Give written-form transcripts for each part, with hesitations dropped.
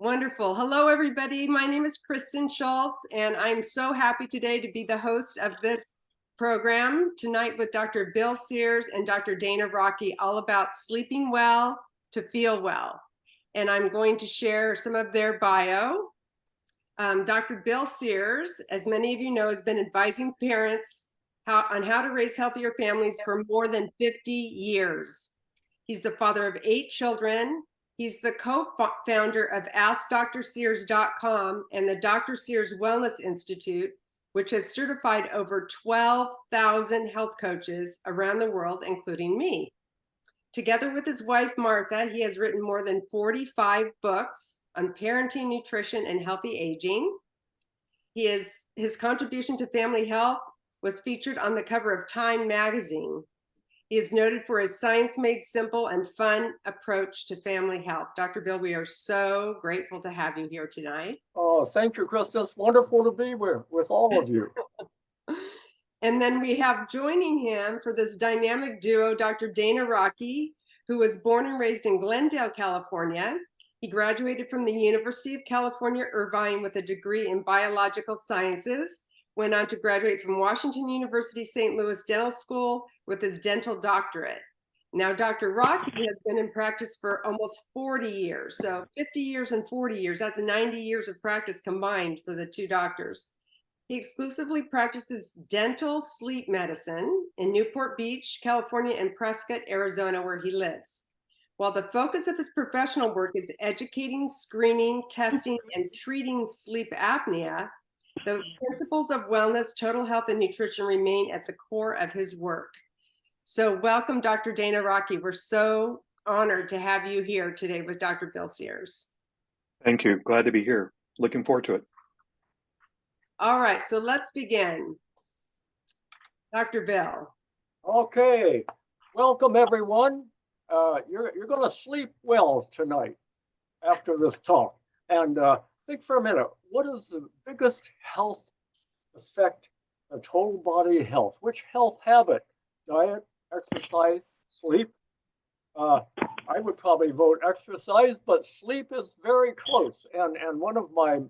Wonderful. Hello, everybody. My name is Kristen Schultz, and I'm so happy today to be the host of this program tonight with Dr. Bill Sears and Dr. Dana Rockey, all about sleeping well to feel well. And I'm going to share some of their bio. Dr. Bill Sears, as many of you know, has been advising parents on how to raise healthier families for more than 50 years. He's the father of 8 children. He's the co-founder of AskDrSears.com and the Dr. Sears Wellness Institute, which has certified over 12,000 health coaches around the world, including me. Together with his wife, Martha, he has written more than 45 books on parenting, nutrition, and healthy aging. His contribution to family health was featured on the cover of Time magazine. He is noted for his science made simple and fun approach to family health. Dr. Bill, we are so grateful to have you here tonight. Oh, thank you, Kristen. It's wonderful to be with all of you. And then we have joining him for this dynamic duo, Dr. Dana Rockey, who was born and raised in Glendale, California. He graduated from the University of California, Irvine with a degree in biological sciences, went on to graduate from Washington University, St. Louis Dental School with his dental doctorate. Now, Dr. Rockey has been in practice for almost 40 years. So 50 years and 40 years, that's 90 years of practice combined for the two doctors. He exclusively practices dental sleep medicine in Newport Beach, California, and Prescott, Arizona, where he lives. While the focus of his professional work is educating, screening, testing, and treating sleep apnea, the principles of wellness, total health, and nutrition remain at the core of his work. So welcome, Dr. Dana Rockey. We're so honored to have you here today with Dr. Bill Sears. Thank you. Glad to be here. Looking forward to it. All right, so let's begin. Dr. Bill. Okay, welcome everyone. You're going to sleep well tonight after this talk. And think for a minute, what is the biggest health effect of total body health? Which health habit? Diet, exercise, sleep? I would probably vote exercise, but sleep is very close. And one of my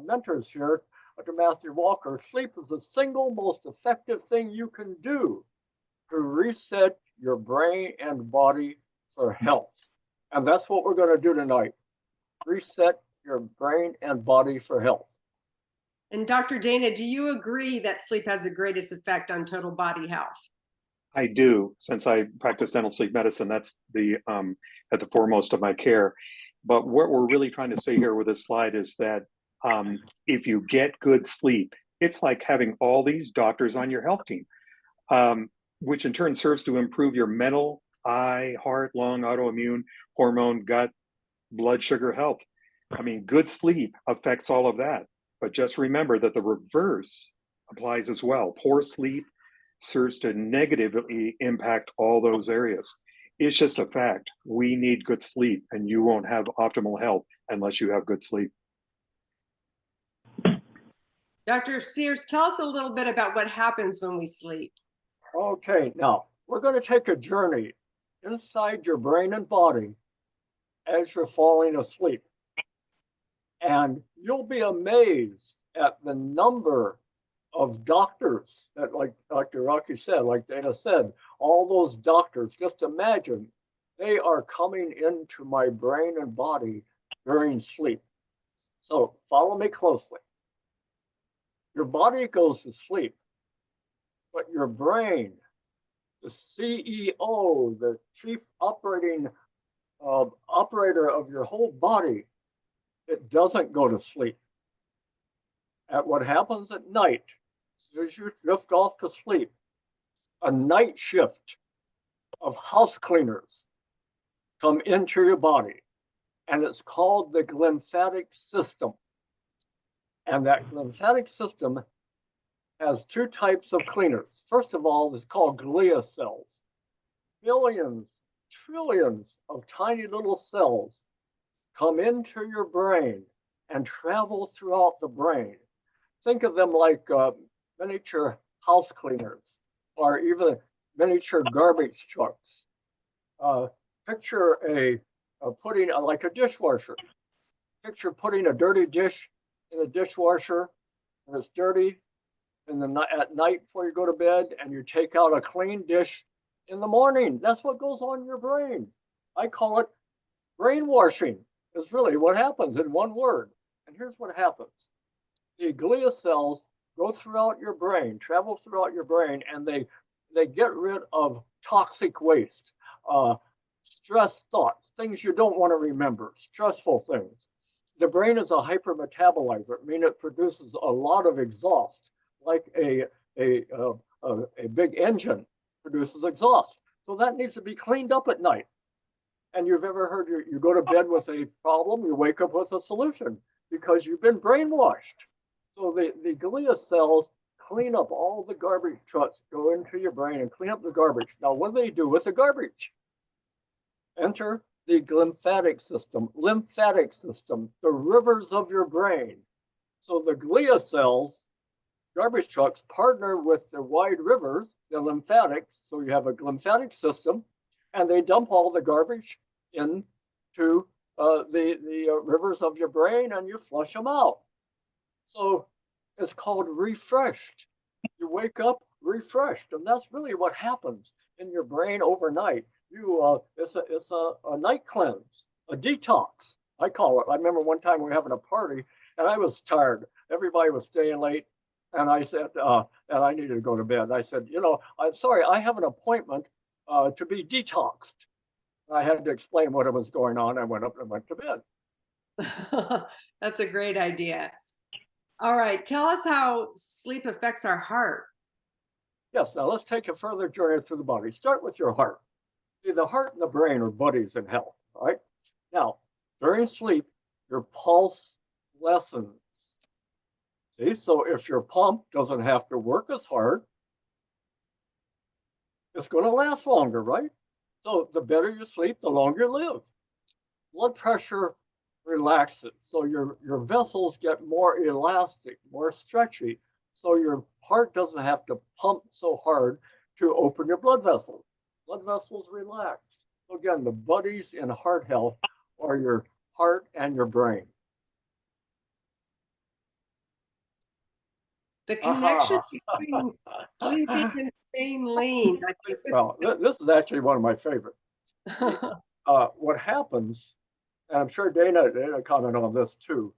mentors here, Dr. Matthew Walker, sleep is the single most effective thing you can do to reset your brain and body for health. And that's what we're going to do tonight. Reset your brain and body for health. And Dr. Dana, do you agree that sleep has the greatest effect on total body health? I do. Since I practice dental sleep medicine, that's the at the foremost of my care. But what we're really trying to say here with this slide is that if you get good sleep, it's like having all these doctors on your health team, which in turn serves to improve your mental, eye, heart, lung, autoimmune, hormone, gut, blood sugar health. I mean, good sleep affects all of that. But just remember that the reverse applies as well. Poor sleep serves to negatively impact all those areas. It's just a fact. We need good sleep, and you won't have optimal health unless you have good sleep. Dr. Sears, tell us a little bit about what happens when we sleep. Okay, now we're going to take a journey inside your brain and body as you're falling asleep. And you'll be amazed at the number of doctors that, like Dr. Rockey said, like Dana said, all those doctors, just imagine they are coming into my brain and body during sleep. So follow me closely. Your body goes to sleep, but your brain, the CEO, the chief operator of your whole body, it doesn't go to sleep. At what happens at night, as soon as you drift off to sleep, a night shift of house cleaners come into your body, and it's called the lymphatic system. And that lymphatic system has 2 types of cleaners. First of all, it's called glia cells. Billions, trillions of tiny little cells come into your brain and travel throughout the brain. Think of them like miniature house cleaners or even miniature garbage trucks. Picture putting like a dishwasher. picture putting a dirty dish in a dishwasher and it's dirty and then at night before you go to bed, and you take out a clean dish in the morning. That's what goes on in your brain. I call it brainwashing. Is really what happens in one word. And here's what happens. The glia cells go throughout your brain, travel throughout your brain, and they get rid of toxic waste, stress thoughts, things you don't want to remember, stressful things. The brain is a hypermetabolizer, meaning it produces a lot of exhaust, like a big engine produces exhaust. So that needs to be cleaned up at night. And you've ever heard you go to bed with a problem, you wake up with a solution because you've been brainwashed. So the glia cells clean up all the garbage trucks, go into your brain and clean up the garbage. Now, what do they do with the garbage? Enter the lymphatic system, the rivers of your brain. So the glia cells, garbage trucks, partner with the wide rivers, the lymphatics. So you have a lymphatic system, and they dump all the garbage into the rivers of your brain, and you flush them out. So it's called refreshed. You wake up refreshed, and that's really what happens in your brain overnight. It's a night cleanse, a detox, I call it. I remember one time we were having a party, and I was tired. Everybody was staying late, and I said, and I needed to go to bed. I said, I'm sorry, I have an appointment to be detoxed. I had to explain what was going on. I went up and went to bed. That's a great idea. All right, tell us how sleep affects our heart. Yes, now let's take a further journey through the body. Start with your heart. See, the heart and the brain are buddies in health, right? Now, during sleep, your pulse lessens. See, so if your pump doesn't have to work as hard, it's going to last longer, right? So the better you sleep, the longer you live. Blood pressure relaxes. So your vessels get more elastic, more stretchy. So your heart doesn't have to pump so hard to open your blood vessels. Blood vessels relax. So again, the buddies in heart health are your heart and your brain. The connection between sleeping and staying lean. I think this is actually one of my favorites. What happens, and I'm sure Dana comment on this too.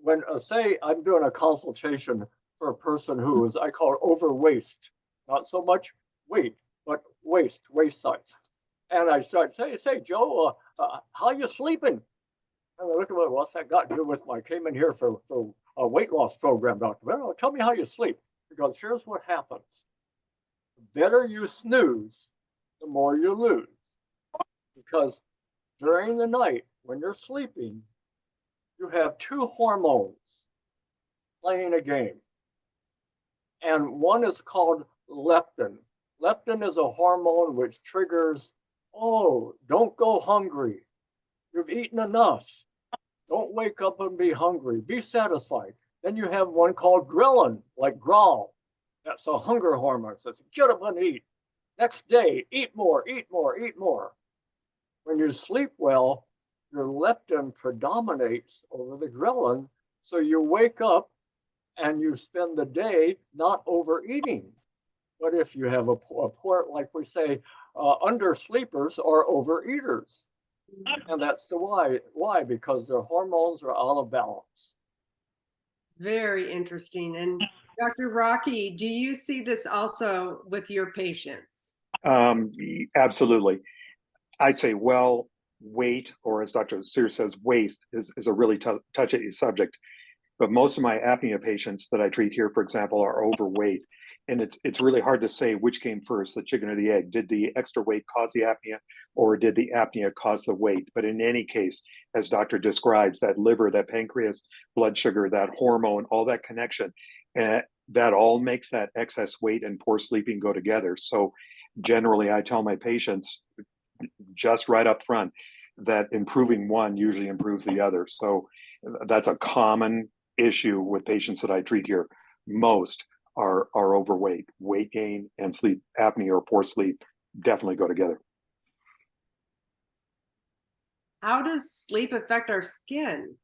When say I'm doing a consultation for a person who is, I call it overweight, not so much weight, but waist size. And I start say, Joe, how you sleeping? And I look at what's that got to do with I came in here for a weight loss program, doctor. Well, tell me how you sleep, because here's what happens. The better you snooze, the more you lose. Because during the night, when you're sleeping, you have two hormones playing a game. And one is called leptin. Leptin is a hormone which triggers, don't go hungry. You've eaten enough. Don't wake up and be hungry. Be satisfied. Then you have one called ghrelin, like growl. That's a hunger hormone. It says, get up and eat. Next day, eat more, eat more, eat more. When you sleep well, your leptin predominates over the ghrelin. So you wake up and you spend the day not overeating. But if you have a poor, like we say, undersleepers are overeaters. And that's the why, because their hormones are out of balance. Very interesting. And Dr. Rockey, do you see this also with your patients? Absolutely. I say, weight, or as Dr. Sears says, waste is a really touchy subject. But most of my apnea patients that I treat here, for example, are overweight. And it's really hard to say which came first, the chicken or the egg. Did the extra weight cause the apnea, or did the apnea cause the weight? But in any case, as doctor describes, that liver, that pancreas, blood sugar, that hormone, all that connection, that all makes that excess weight and poor sleeping go together. So generally, I tell my patients just right up front that improving one usually improves the other. So that's a common issue with patients that I treat here. Most are overweight. Weight gain and sleep apnea or poor sleep definitely go together. How does sleep affect our skin?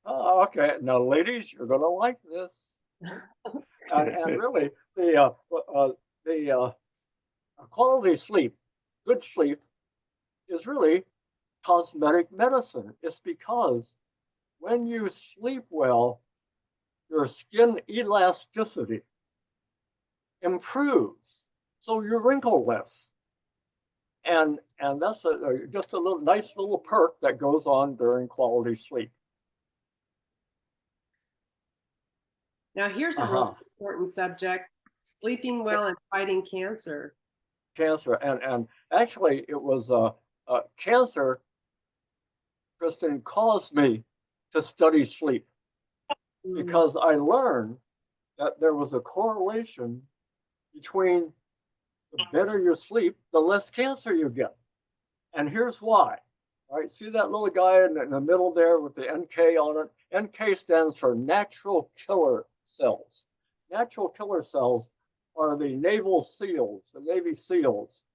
Oh, okay. Now, ladies, you're gonna like this. And really, the quality sleep, good sleep, is really cosmetic medicine. It's because when you sleep well, your skin elasticity improves, so you wrinkle less. And that's just a little nice little perk that goes on during quality sleep. Now, here's a real Uh-huh. important subject, sleeping well and fighting cancer. Cancer, and actually, it was cancer, Kristen, caused me to study sleep Mm. because I learned that there was a correlation between the better you sleep, the less cancer you get. And here's why. All right, see that little guy in the middle there with the NK on it? NK stands for natural killer cells. Natural killer cells are the naval SEALs, the Navy SEALs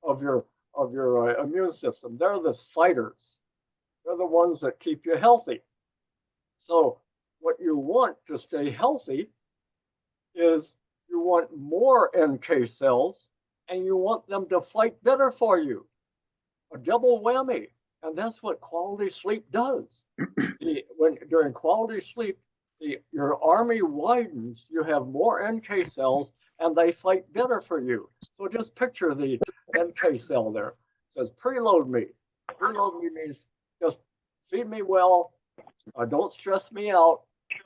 of your immune system. They're the fighters. They're the ones that keep you healthy. So what you want to stay healthy is you want more NK cells and you want them to fight better for you. A double whammy. And that's what quality sleep does. When during quality sleep, your army widens, you have more NK cells and they fight better for you. So just picture the NK cell there. It says preload me. Preload me means just feed me well, don't stress me out,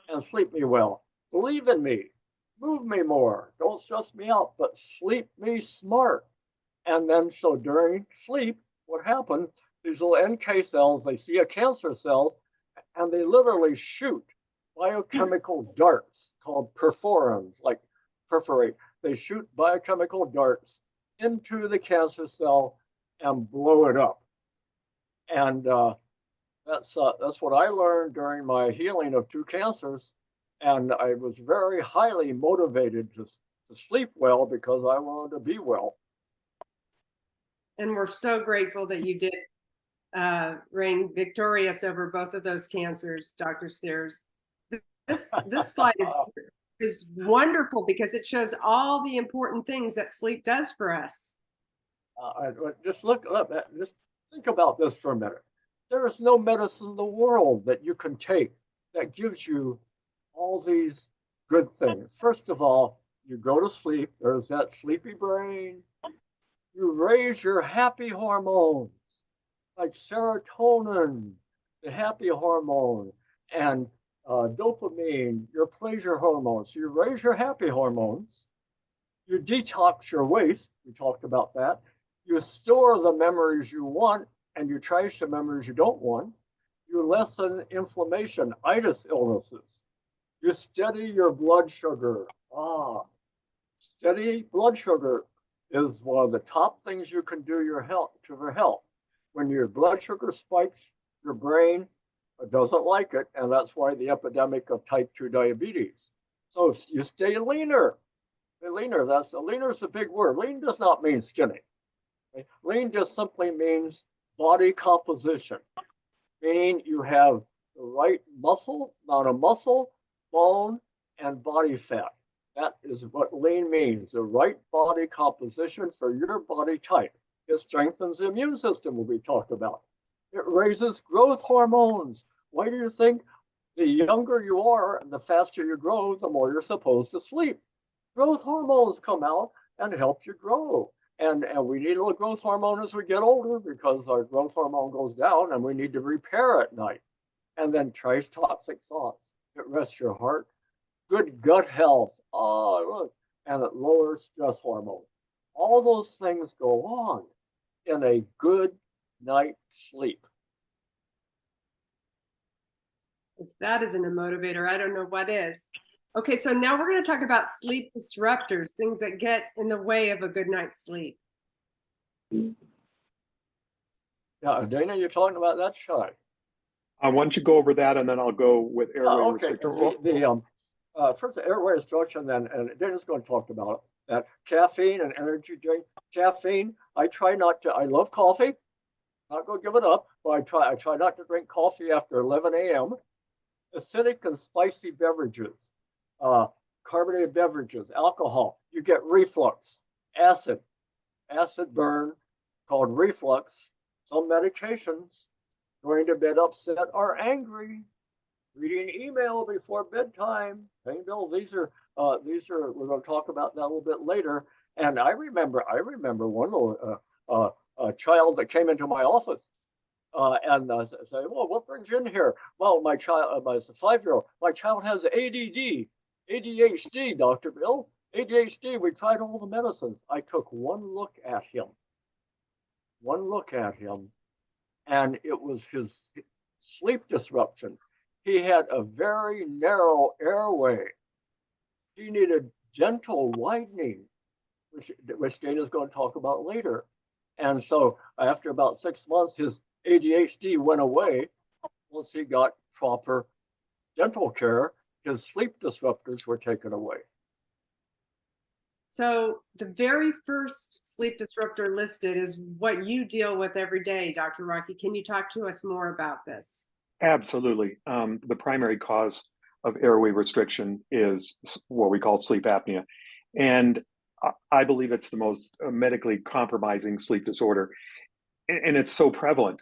and sleep me well. Believe in me, move me more, don't stress me out, but sleep me smart. And then so during sleep, what happened? These little NK cells, they see a cancer cell and they literally shoot biochemical darts called perforons, like perforate. They shoot biochemical darts into the cancer cell and blow it up. And that's what I learned during my healing of 2 cancers. And I was very highly motivated to sleep well because I wanted to be well. And we're so grateful that you did reign victorious over both of those cancers, Dr. Sears. This slide is wonderful because it shows all the important things that sleep does for us. Just look up, just think about this for a minute. There is no medicine in the world that you can take that gives you all these good things. First of all, you go to sleep, there's that sleepy brain. You raise your happy hormones like serotonin, the happy hormone, and dopamine, your pleasure hormones. So you raise your happy hormones, you detox your waste. We talked about that. You store the memories you want and you trace the memories you don't want. You lessen inflammation, itis illnesses. You steady your blood sugar. Steady blood sugar is one of the top things you can do your health to your health. When your blood sugar spikes, your brain doesn't like it, and that's why the epidemic of type 2 diabetes. So if you stay leaner, leaner is a big word. Lean does not mean skinny. Okay? Lean just simply means body composition, meaning you have the right amount of muscle, bone, and body fat. That is what lean means, the right body composition for your body type. It strengthens the immune system, will be talked about. It raises growth hormones. Why do you think the younger you are and the faster you grow, the more you're supposed to sleep? Growth hormones come out and help you grow. And we need a little growth hormone as we get older because our growth hormone goes down and we need to repair at night. And then trace toxic thoughts. It rests your heart. Good gut health. Oh, look. And it lowers stress hormone. All those things go on in a good night's sleep. If that isn't a motivator, I don't know what is. Okay, so now we're going to talk about sleep disruptors, things that get in the way of a good night's sleep. Yeah, Dana, you're talking about that, Shy. Why don't you go over that, and then I'll go with airway Okay. restriction. First, the airway restriction, and Dana's going to talk about that caffeine and energy drink. Caffeine, I try not to. I love coffee, Not gonna give it up, but I try not to drink coffee after 11 a.m. Acidic and spicy beverages, uh, carbonated beverages, alcohol, you get reflux, acid, acid burn called reflux. Some medications, going to bed upset or angry, reading email before bedtime, paying bills. These are we're going to talk about that a little bit later. And I remember one little a child that came into my office and say, "Well, what brings you in here?" Well, my child, my 5-year-old, my child has ADD, ADHD, Dr. Bill, ADHD. We tried all the medicines. I took one look at him, and it was his sleep disruption. He had a very narrow airway. He needed dental widening, which Dana's going to talk about later. And so after about 6 months, his ADHD went away once he got proper dental care. His sleep disruptors were taken away. So the very first sleep disruptor listed is what you deal with every day, Dr. Rockey. Can you talk to us more about this? Absolutely. The primary cause of airway restriction is what we call sleep apnea. And I believe it's the most medically compromising sleep disorder. And it's so prevalent.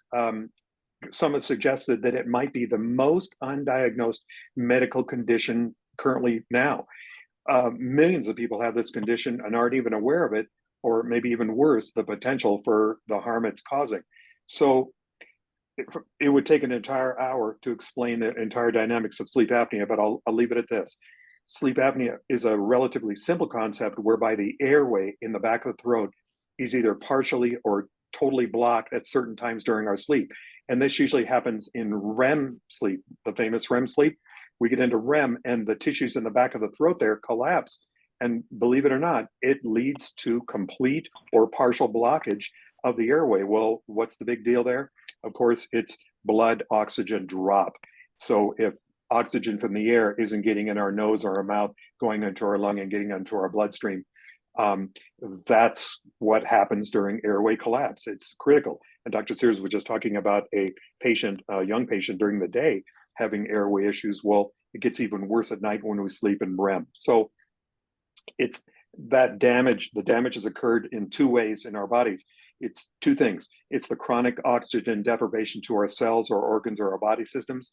Some have suggested that it might be the most undiagnosed medical condition currently now. Millions of people have this condition and aren't even aware of it, or maybe even worse, the potential for the harm it's causing. So it would take an entire hour to explain the entire dynamics of sleep apnea, but I'll leave it at this. Sleep apnea is a relatively simple concept whereby the airway in the back of the throat is either partially or totally blocked at certain times during our sleep. And this usually happens in REM sleep, the famous REM sleep. We get into REM and the tissues in the back of the throat there collapse. And believe it or not, it leads to complete or partial blockage of the airway. Well, what's the big deal there? Of course, it's blood oxygen drop. So if oxygen from the air isn't getting in our nose or our mouth, going into our lung and getting into our bloodstream, that's what happens during airway collapse. It's critical. And Dr. Sears was just talking about a patient, a young patient during the day having airway issues. Well, it gets even worse at night when we sleep in REM. So it's that damage, the damage has occurred in two ways in our bodies. It's two things. It's the chronic oxygen deprivation to our cells or organs or our body systems,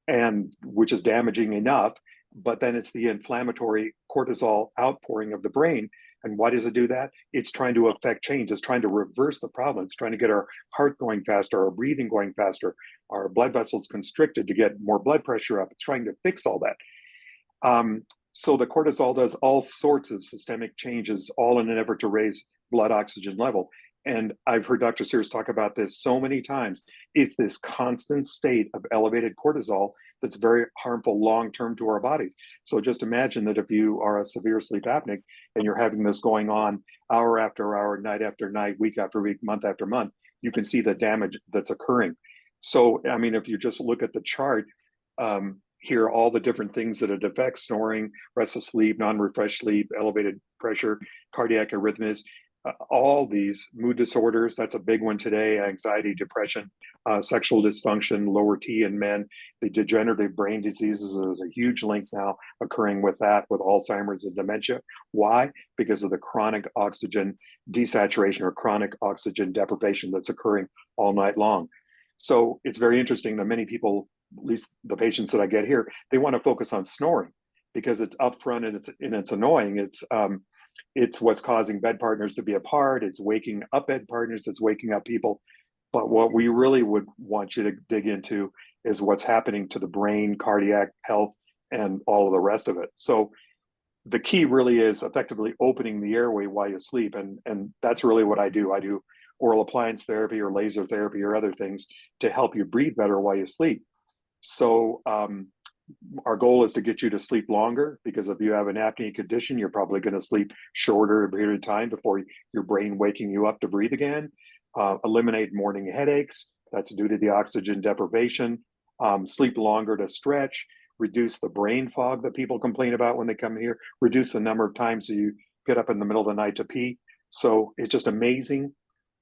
and which is damaging enough, but then it's the inflammatory cortisol outpouring of the brain. And why does it do that? It's trying to affect change. It's trying to reverse the problem. It's trying to get our heart going faster, our breathing going faster, our blood vessels constricted to get more blood pressure up. It's trying to fix all that. So the cortisol does all sorts of systemic changes, all in an effort to raise blood oxygen level. And I've heard Dr. Sears talk about this so many times. It's this constant state of elevated cortisol that's very harmful long-term to our bodies. So just imagine that if you are a severe sleep apneic and you're having this going on hour after hour, night after night, week after week, month after month, you can see the damage that's occurring. So, I mean, if you just look at the chart, here are all the different things that it affects: snoring, restless sleep, non-refreshed sleep, elevated pressure, cardiac arrhythmias, all these mood disorders. That's a big one today: anxiety, depression, sexual dysfunction, lower T in men, the degenerative brain diseases. There's a huge link now occurring with that, with Alzheimer's and dementia. Why? Because of the chronic oxygen desaturation or chronic oxygen deprivation that's occurring all night long. So it's very interesting that many people, at least the patients that I get here, they want to focus on snoring because it's upfront and it's annoying. It's what's causing bed partners to be apart. It's waking up bed partners. It's waking up people. But what we really would want you to dig into is what's happening to the brain, cardiac health, and all of the rest of it. So the key really is effectively opening the airway while you sleep. And that's really what I do. I do oral appliance therapy or laser therapy or other things to help you breathe better while you sleep. So our goal is to get you to sleep longer, because if you have an apnea condition, you're probably going to sleep shorter a period of time before your brain waking you up to breathe again. Eliminate morning headaches. That's due to the oxygen deprivation. Sleep longer to stretch. Reduce the brain fog that people complain about when they come here. Reduce the number of times that you get up in the middle of the night to pee. So it's just amazing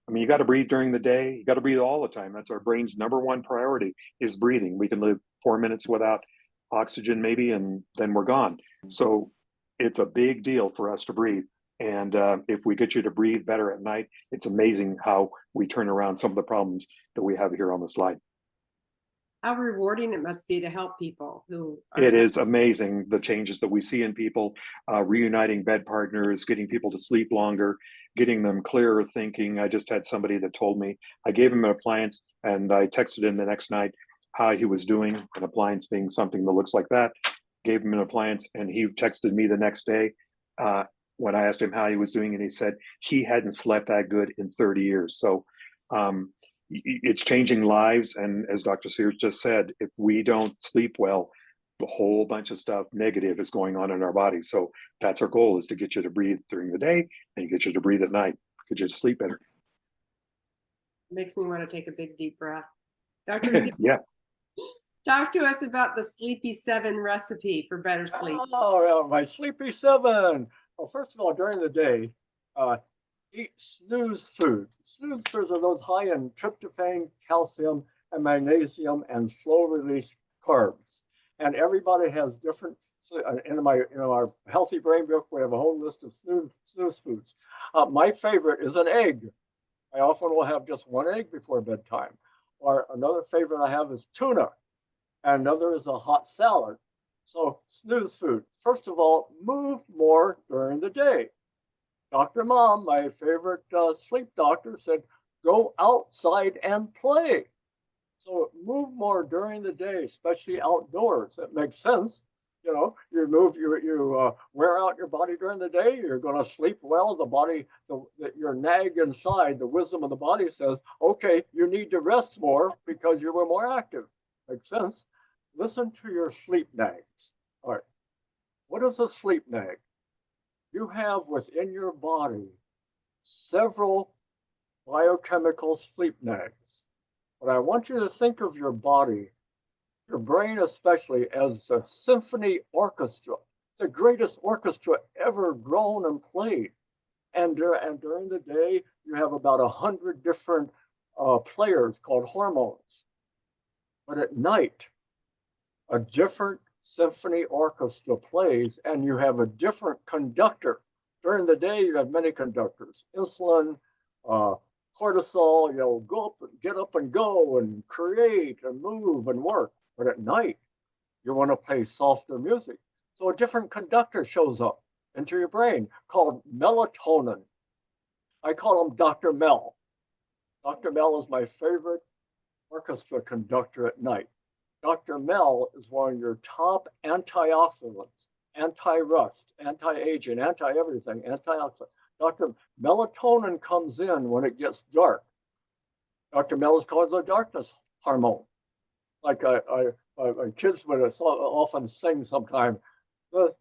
I mean, you got to breathe during the day. You got to breathe all the time. That's our brain's number one priority is breathing. We can live 4 minutes without oxygen maybe, and then we're gone. So it's a big deal for us to breathe. And if we get you to breathe better at night, it's amazing how we turn around some of the problems that we have here on the slide. How rewarding it must be to help people who are It sick. is amazing the changes that we see in people, reuniting bed partners, getting people to sleep longer, getting them clearer thinking. I just had somebody that told me, I gave him an appliance and I texted him the next night how he was doing, an appliance being something that looks like that, gave him an appliance, and he texted me the next day when I asked him how he was doing, and he said he hadn't slept that good in 30 years. So it's changing lives. And as Dr. Sears just said, if we don't sleep well, a whole bunch of stuff negative is going on in our bodies. So that's our goal, is to get you to breathe during the day and get you to breathe at night, get you to sleep better. Makes me want to take a big deep breath. Dr. Sears, Yeah. talk to us about the Sleepy 7 recipe for better sleep. Oh, yeah, my Sleepy 7. Well, first of all, during the day, eat snooze foods. Snooze foods are those high in tryptophan, calcium, and magnesium, and slow-release carbs. And everybody has different. In our Healthy Brain book, we have a whole list of snooze foods. My favorite is an egg. I often will have just one egg before bedtime. Or another favorite I have is tuna. And another is a hot salad. So snooze food. First of all, move more during the day. Dr. Mom, my favorite sleep doctor, said, go outside and play. So move more during the day, especially outdoors. It makes sense. You know, you move, you wear out your body during the day. You're going to sleep well. The body, your nag inside, the wisdom of the body says, okay, you need to rest more because you were more active. Makes sense. Listen to your sleep nags. All right. What is a sleep nag? You have within your body several biochemical sleep nags. But I want you to think of your body, your brain especially, as a symphony orchestra, the greatest orchestra ever grown and played. And during the day, you have about 100 different players called hormones. But at night, a different symphony orchestra plays, and you have a different conductor. During the day, you have many conductors: insulin, cortisol. Go up, get up and go, and create and move and work. But at night, you want to play softer music, so a different conductor shows up into your brain called melatonin. I call him Dr. Mel. Dr. Mel is my favorite orchestra conductor at night. Dr. Mel is one of your top antioxidants, anti-rust, anti-aging, anti-everything, antioxidant. Dr. Melatonin comes in when it gets dark. Dr. Mel is called the darkness hormone. Like kids would often sing sometime, the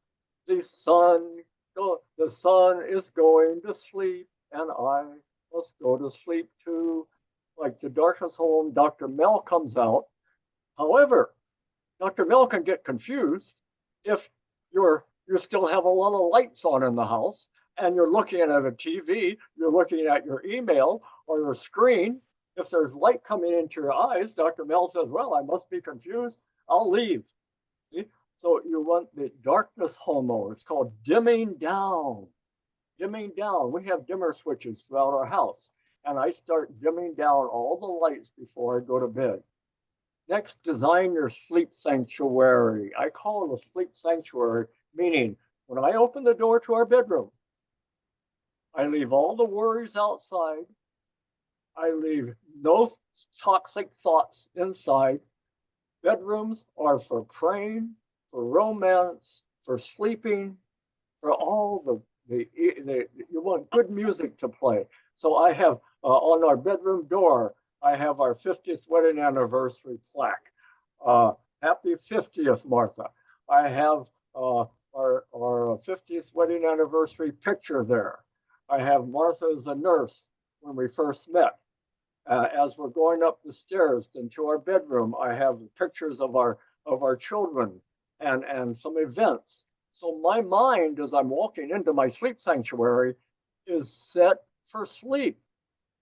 sun is going to sleep, and I must go to sleep too. Like the darkness hormone, Dr. Mel comes out. However, Dr. Mel can get confused if you still have a lot of lights on in the house and you're looking at a TV, you're looking at your email or your screen. If there's light coming into your eyes, Dr. Mel says, well, I must be confused. I'll leave. See? So you want the darkness hormone. It's called dimming down. Dimming down. We have dimmer switches throughout our house. And I start dimming down all the lights before I go to bed. Next, design your sleep sanctuary. I call it a sleep sanctuary, meaning when I open the door to our bedroom, I leave all the worries outside. I leave no toxic thoughts inside. Bedrooms are for praying, for romance, for sleeping, for all you want good music to play. So I have on our bedroom door, I have our 50th wedding anniversary plaque. Happy 50th, Martha. I have our 50th wedding anniversary picture there. I have Martha as a nurse when we first met. As we're going up the stairs into our bedroom, I have pictures of our children and some events. So my mind, as I'm walking into my sleep sanctuary, is set for sleep.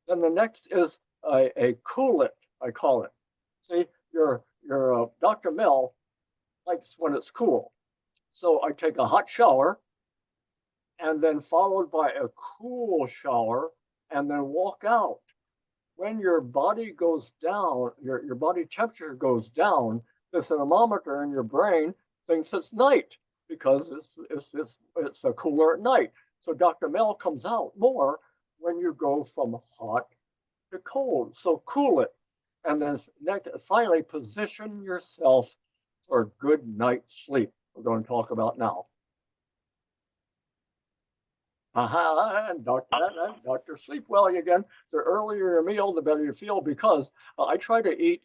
Then the next is a cool it, I call it. See, your Dr. Mel likes when it's cool. So I take a hot shower and then followed by a cool shower and then walk out. When your body goes down, your body temperature goes down, the thermometer in your brain thinks it's night because it's cooler at night. So Dr. Mel comes out more when you go from hot to cold. So cool it. And then finally position yourself for a good night's sleep. We're going to talk about now. And doctor, sleep well again. The earlier your meal, the better you feel, because I try to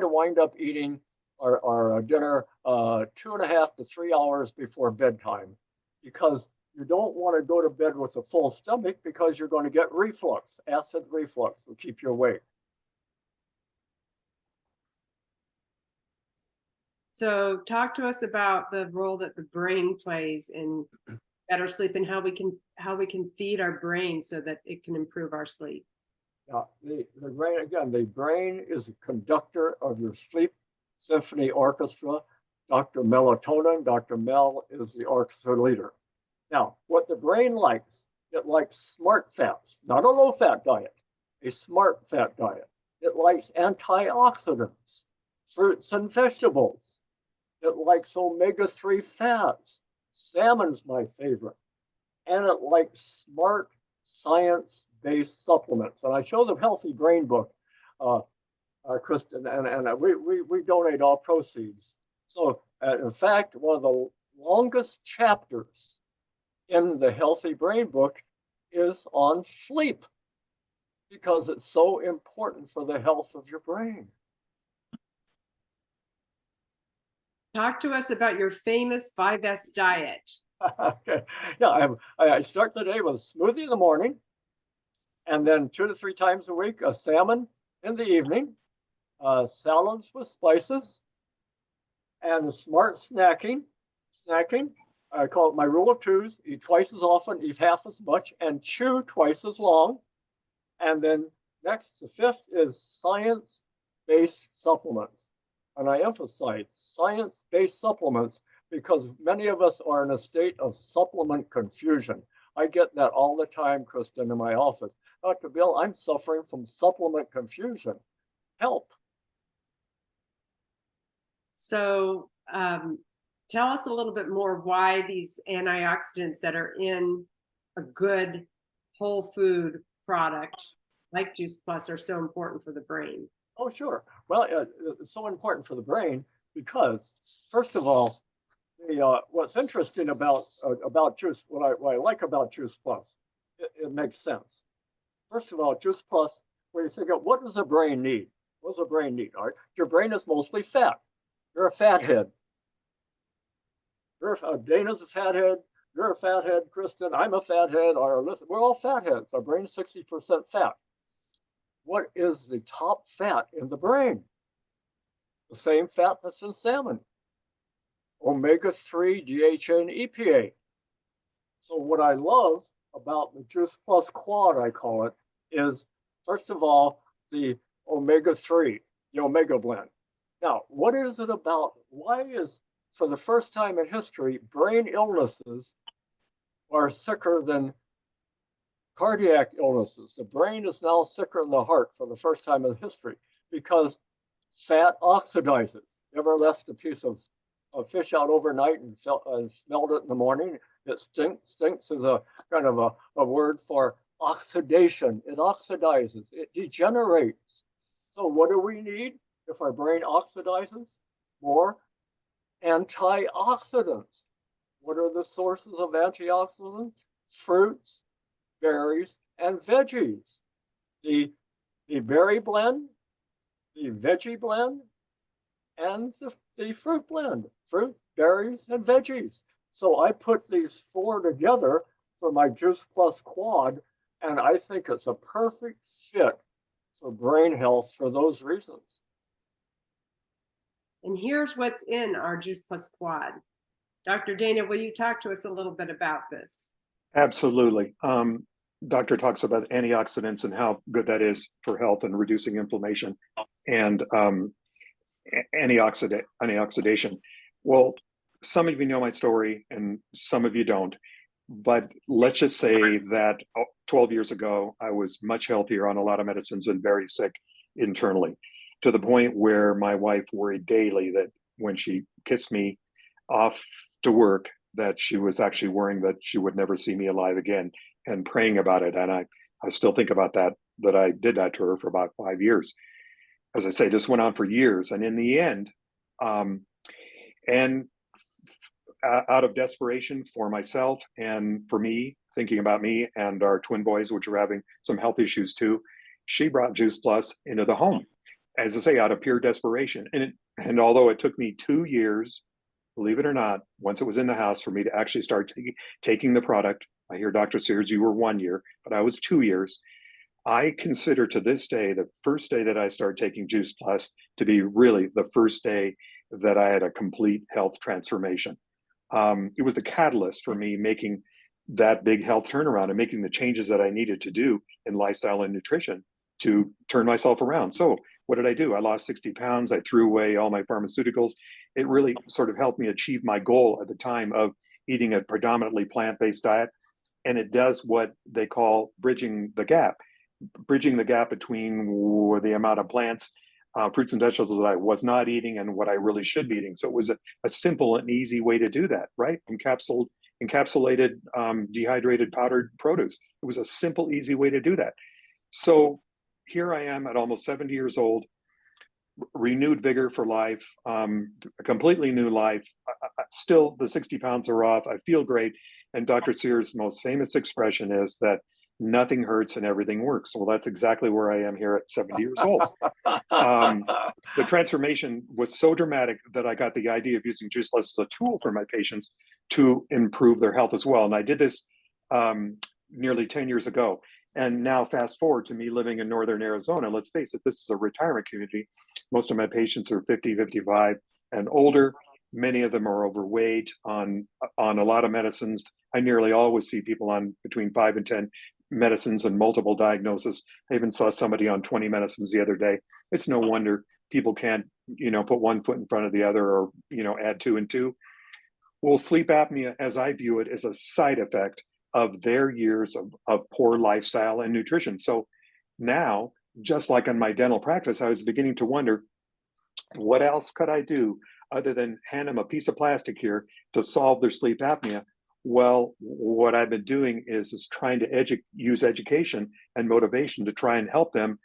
wind up eating our dinner 2.5 to 3 hours before bedtime, because you don't want to go to bed with a full stomach because you're going to get reflux. Acid reflux will keep you awake. So talk to us about the role that the brain plays in better sleep and how we can feed our brain so that it can improve our sleep. Yeah, the brain, again, the brain is a conductor of your sleep symphony orchestra. Dr. Melatonin, Dr. Mel is the orchestra leader. Now, what the brain likes, it likes smart fats, not a low-fat diet, a smart fat diet. It likes antioxidants, fruits and vegetables. It likes omega-3 fats. Salmon's my favorite. And it likes smart science-based supplements. And I show the Healthy Brain book, Kristen, and we donate all proceeds. So in fact, one of the longest chapters in the Healthy Brain book is on sleep, because it's so important for the health of your brain. Talk to us about your famous 5S diet. Okay. Yeah, I start the day with a smoothie in the morning, and then 2 to 3 times a week, a salmon in the evening, salads with spices, and smart snacking. I call it my rule of twos: eat twice as often, eat half as much, and chew twice as long. And then next, the fifth is science-based supplements. And I emphasize science-based supplements because many of us are in a state of supplement confusion. I get that all the time, Kristen, in my office. Dr. Bill, I'm suffering from supplement confusion. Help. So tell us a little bit more why these antioxidants that are in a good whole food product like Juice Plus are so important for the brain. Oh, sure. Well, it's so important for the brain because, first of all, what's interesting about Juice, what I like about Juice Plus, it makes sense. First of all, Juice Plus, when you think of what does the brain need? What does the brain need? All right, your brain is mostly fat. You're a fathead. Dana's a fathead. You're a fathead, Kristen. I'm a fathead. We're all fatheads. Our brain's 60% fat. What is the top fat in the brain? The same fat that's in salmon. Omega-3, DHA, and EPA. So what I love about the Juice Plus Quad, I call it, is, first of all, the omega-3, the omega blend. Now, what is it about? Why is, for the first time in history, brain illnesses are sicker than cardiac illnesses? The brain is now sicker than the heart for the first time in history because fat oxidizes. You ever left a piece of fish out overnight and smelled it in the morning? It stinks. Stinks is a kind of a word for oxidation. It oxidizes. It degenerates. So what do we need if our brain oxidizes? More antioxidants. What are the sources of antioxidants? Fruits, berries, and veggies. The berry blend, the veggie blend, and the fruit blend. Fruit, berries, and veggies. So I put these 4 together for my Juice Plus Quad, and I think it's a perfect fit for brain health for those reasons. And here's what's in our Juice Plus Quad. Dr. Dana, will you talk to us a little bit about this? Absolutely. doctor talks about antioxidants and how good that is for health and reducing inflammation and antioxidation. Well, some of you know my story and some of you don't. But let's just say that 12 years ago, I was much healthier on a lot of medicines and very sick internally, to the point where my wife worried daily that when she kissed me off to work, that she was actually worrying that she would never see me alive again and praying about it. And I still think about that I did that to her for about 5 years. As I say, this went on for years. And in the end, and out of desperation for myself and for me, thinking about me and our twin boys, which are having some health issues too, she brought Juice Plus into the home, as I say, out of pure desperation. And although it took me 2 years, believe it or not, once it was in the house for me to actually start taking the product, I hear Dr. Sears, you were 1 year, but I was 2 years. I consider to this day, the first day that I started taking Juice Plus to be really the first day that I had a complete health transformation. It was the catalyst for me making that big health turnaround and making the changes that I needed to do in lifestyle and nutrition to turn myself around. So what did I do? I lost 60 pounds. I threw away all my pharmaceuticals. It really sort of helped me achieve my goal at the time of eating a predominantly plant-based diet. And it does what they call bridging the gap between the amount of plants, fruits and vegetables that I was not eating and what I really should be eating. So it was a simple and easy way to do that, right? Encapsulated, dehydrated powdered produce. It was a simple, easy way to do that. So here I am at almost 70 years old, renewed vigor for life, a completely new life. Still, the 60 pounds are off. I feel great. And Dr. Sears' most famous expression is that nothing hurts and everything works. Well, that's exactly where I am here at 70 years old. The transformation was so dramatic that I got the idea of using Juice Plus as a tool for my patients to improve their health as well. And I did this nearly 10 years ago. And now fast forward to me living in Northern Arizona. Let's face it, this is a retirement community. Most of my patients are 50, 55 and older. Many of them are overweight on a lot of medicines. I nearly always see people on between 5 and 10 medicines and multiple diagnoses. I even saw somebody on 20 medicines the other day. It's no wonder people can't, put one foot in front of the other or, add 2 and 2. Well, sleep apnea, as I view it, is a side effect of their years of poor lifestyle and nutrition. So now, just like in my dental practice, I was beginning to wonder, what else could I do other than hand them a piece of plastic here to solve their sleep apnea? Well, what I've been doing is trying to use education and motivation to try and help them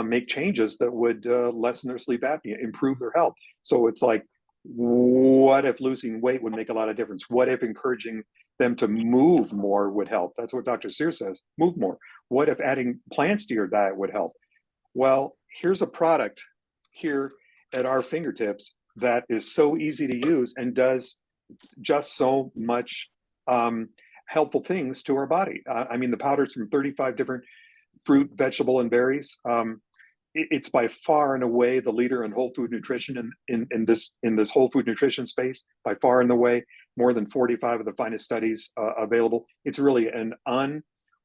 make changes that would lessen their sleep apnea, improve their health. So it's like, what if losing weight would make a lot of difference? What if encouraging them to move more would help? That's what Dr. Sears says, move more. What if adding plants to your diet would help? Well, here's a product here at our fingertips that is so easy to use and does just so much helpful things to our body. I mean, the powders from 35 different fruit, vegetable, and berries. It's by far and away the leader in whole food nutrition in this whole food nutrition space. By far and away, more than 45 of the finest studies available. It's really an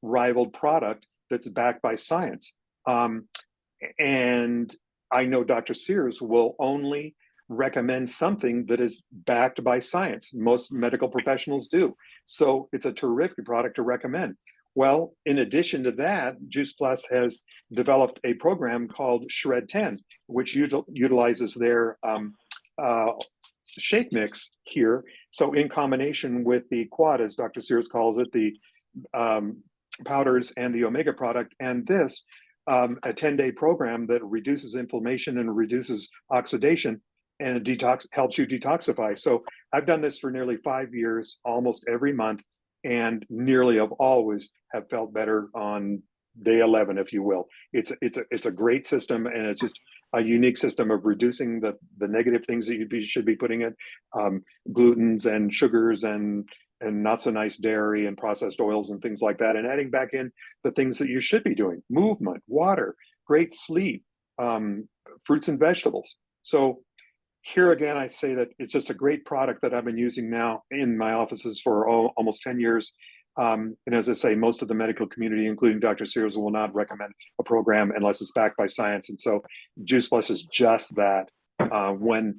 unrivaled product that's backed by science. And I know Dr. Sears will only recommend something that is backed by science. Most medical professionals do. So it's a terrific product to recommend. Well, in addition to that, Juice Plus has developed a program called Shred 10, which utilizes their shake mix here. So in combination with the quad, as Dr. Sears calls it, the powders and the omega product, and this, a 10-day program that reduces inflammation and reduces oxidation and helps you detoxify. So I've done this for nearly 5 years, almost every month, and nearly always have felt better on day 11, if you will. It's a great system, and it's just a unique system of reducing the negative things that you should be putting in, glutens and sugars and not so nice dairy and processed oils and things like that, and adding back in the things that you should be doing: movement, water, great sleep, fruits and vegetables. So here again, I say that it's just a great product that I've been using now in my offices for almost 10 years. And as I say, most of the medical community, including Dr. Sears, will not recommend a program unless it's backed by science. And so Juice Plus is just that. When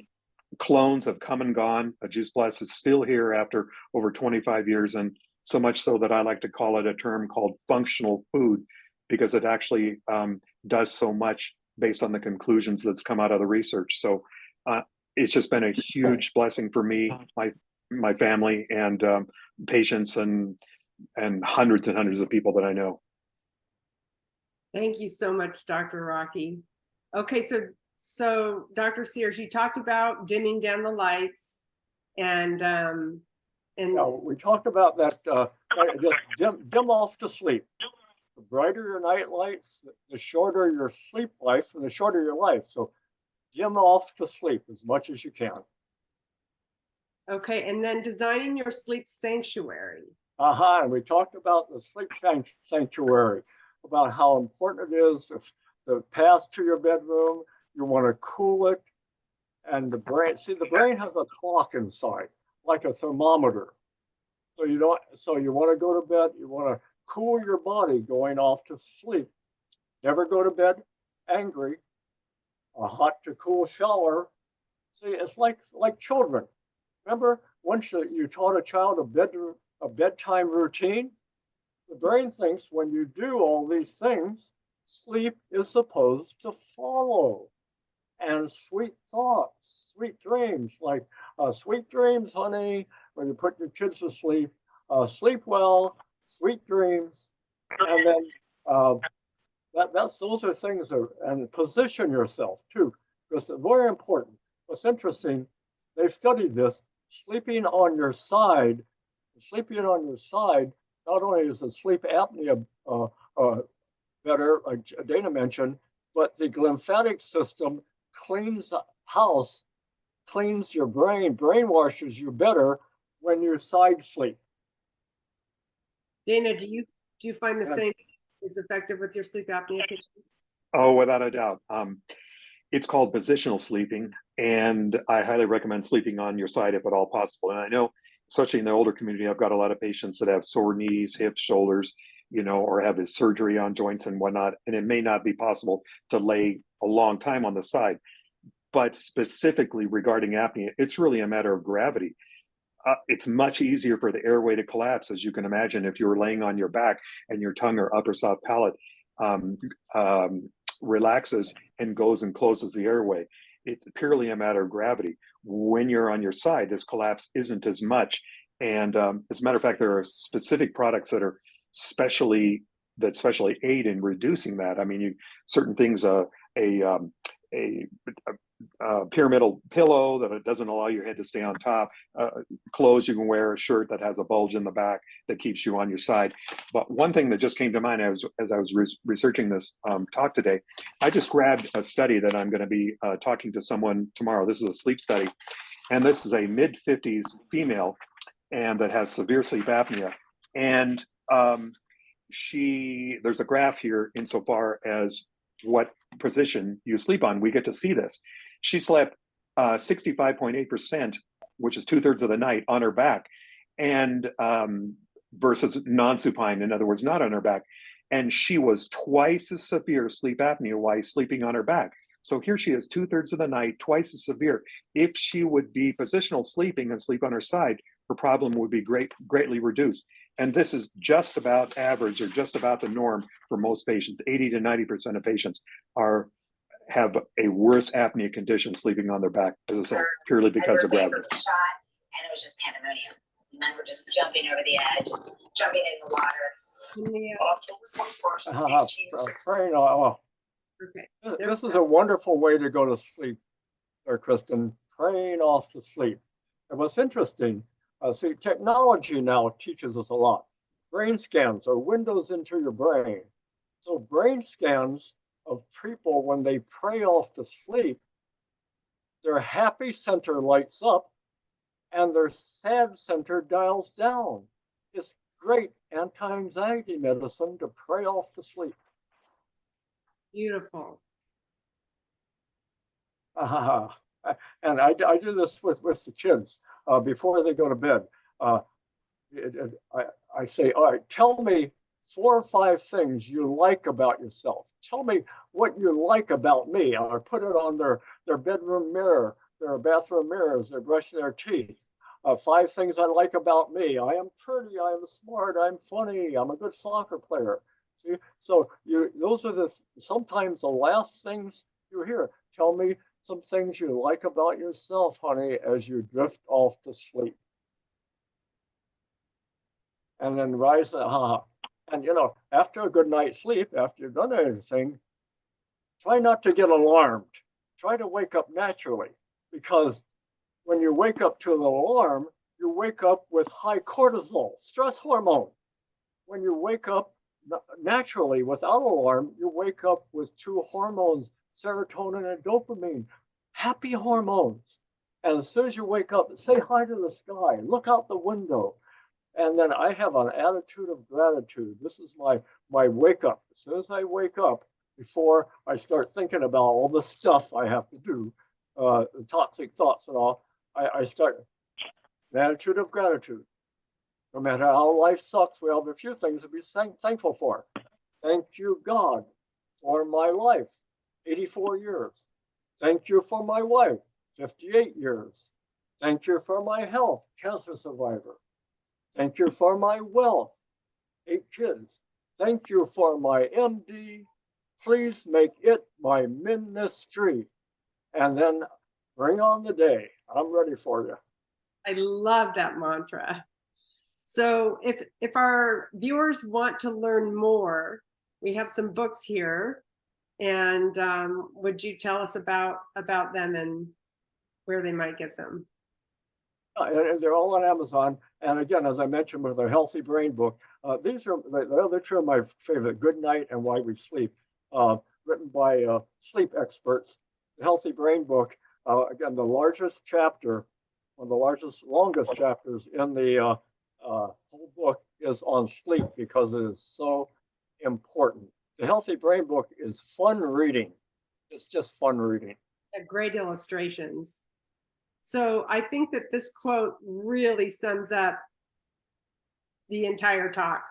clones have come and gone, a Juice Plus is still here after over 25 years. And so much so that I like to call it a term called functional food, because it actually does so much based on the conclusions that's come out of the research. So it's just been a huge blessing for me, my family, and patients, and hundreds and hundreds of people that I know. Thank you so much, Dr. Rockey. Okay, so Dr. Sears, you talked about dimming down the lights, and Yeah, we talked about that. Just dim off to sleep. The brighter your night lights, the shorter your sleep life, and the shorter your life. So dim off to sleep as much as you can. okay, and then designing your sleep sanctuary. And we talked about the sleep sanctuary, about how important it is if the path to your bedroom, you want to cool it. And the brain has a clock inside, like a thermometer. So you want to go to bed, you want to cool your body going off to sleep. Never go to bed angry. A hot to cool shower. See, it's like children. Remember, once you taught a child a bedtime routine, the brain thinks when you do all these things, sleep is supposed to follow. And sweet thoughts, sweet dreams, like sweet dreams, honey, when you put your kids to sleep, sleep well, sweet dreams. And then those are things and position yourself too, because they're very important. What's interesting, they've studied this, sleeping on your side, not only is the sleep apnea better, like Dana mentioned, but the glymphatic system cleans the house, cleans your brain, brainwashes you better when you side sleep. Dana, do you find the same is effective with your sleep apnea patients? Oh, without a doubt. It's called positional sleeping, and I highly recommend sleeping on your side if at all possible. And I know, especially in the older community, I've got a lot of patients that have sore knees, hips, shoulders, or have this surgery on joints and whatnot, and it may not be possible to lay a long time on the side. But specifically regarding apnea, it's really a matter of gravity. It's much easier for the airway to collapse, as you can imagine, if you were laying on your back and your tongue or upper soft palate relaxes and goes and closes the airway. It's purely a matter of gravity. When you're on your side, this collapse isn't as much. And as a matter of fact, there are specific products that are specially aid in reducing that. I mean, certain things, a pyramidal pillow that it doesn't allow your head to stay on top, clothes you can wear, a shirt that has a bulge in the back that keeps you on your side. But one thing that just came to mind as I was researching this talk today, I just grabbed a study that I'm going to be talking to someone tomorrow. This is a sleep study, and this is a mid-50s female, and that has severe sleep apnea. And there's a graph here insofar as what position you sleep on. We get to see this. She slept 65.8%, which is 2/3 of the night, on her back, and versus non-supine, in other words, not on her back. And she was twice as severe sleep apnea while sleeping on her back. So here she is, 2/3 of the night, twice as severe. If she would be positional sleeping and sleep on her side, her problem would be greatly reduced. And this is just about average, or just about the norm for most patients. 80 to 90% of patients have a worse apnea condition sleeping on their back, as I said, purely because of gravity. Shot, and it was just pandemonium. Men were just jumping over the edge, jumping in the water. Okay. This is a wonderful way to go to sleep, Kristen, praying off to sleep. And what's interesting, see, technology now teaches us a lot. Brain scans are windows into your brain. So brain scans of people, when they pray off to sleep, their happy center lights up and their sad center dials down. It's great anti-anxiety medicine to pray off to sleep. Beautiful. And I do this with the kids before they go to bed. I say, all right, tell me 4 or 5 things you like about yourself. Tell me what you like about me. I put it on their bedroom mirror, their bathroom mirrors, they're brushing their teeth. 5 things I like about me. I am pretty, I am smart, I'm funny, I'm a good soccer player. See, so those are sometimes the last things you hear. Tell me some things you like about yourself, honey, as you drift off to sleep. And then rise, and after a good night's sleep, after you've done everything, try not to get alarmed. Try to wake up naturally, because when you wake up to an alarm, you wake up with high cortisol, stress hormone. When you wake up naturally without alarm, you wake up with 2 hormones, serotonin and dopamine, happy hormones. And as soon as you wake up, say hi to the sky, look out the window. And then I have an attitude of gratitude. This is my wake up. As soon as I wake up, before I start thinking about all the stuff I have to do, the toxic thoughts and all, I start an attitude of gratitude. No matter how life sucks, we have a few things to be thankful for. Thank you, God, for my life, 84 years. Thank you for my wife, 58 years. Thank you for my health, cancer survivor. Thank you for my wealth, 8 kids. Thank you for my MD. Please make it my ministry. And then bring on the day. I'm ready for you. I love that mantra. So if our viewers want to learn more, we have some books here. And would you tell us about them and where they might get them? And they're all on Amazon. And again, as I mentioned with the Healthy Brain book, these are the other 2 of my favorite, Good Night and Why We Sleep, written by sleep experts. The Healthy Brain book, again, the largest chapter, one of the longest chapters in the whole book is on sleep, because it is so important. The Healthy Brain book is fun reading. It's just fun reading. Great illustrations. So I think that this quote really sums up the entire talk.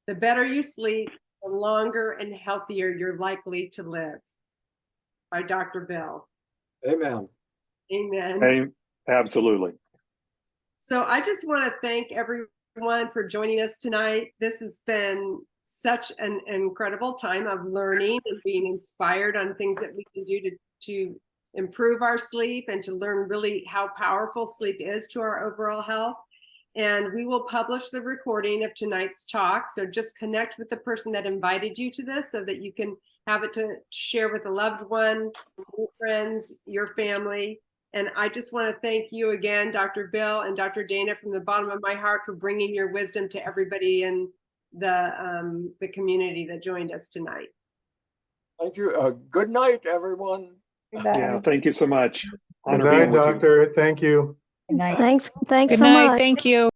The better you sleep, the longer and healthier you're likely to live. By Dr. Bill. Amen. Amen. Absolutely. So I just want to thank everyone for joining us tonight. This has been such an incredible time of learning and being inspired on things that we can do to improve our sleep and to learn really how powerful sleep is to our overall health. And we will publish the recording of tonight's talk. So just connect with the person that invited you to this so that you can have it to share with a loved one, your friends, your family. And I just want to thank you again, Dr. Bill and Dr. Dana, from the bottom of my heart, for bringing your wisdom to everybody in the community that joined us tonight. Thank you. Good night, everyone. Yeah, thank you so much. Good Honor being night, with you. doctor. Thank you. Good night. Thanks Good so night. much. Thank you.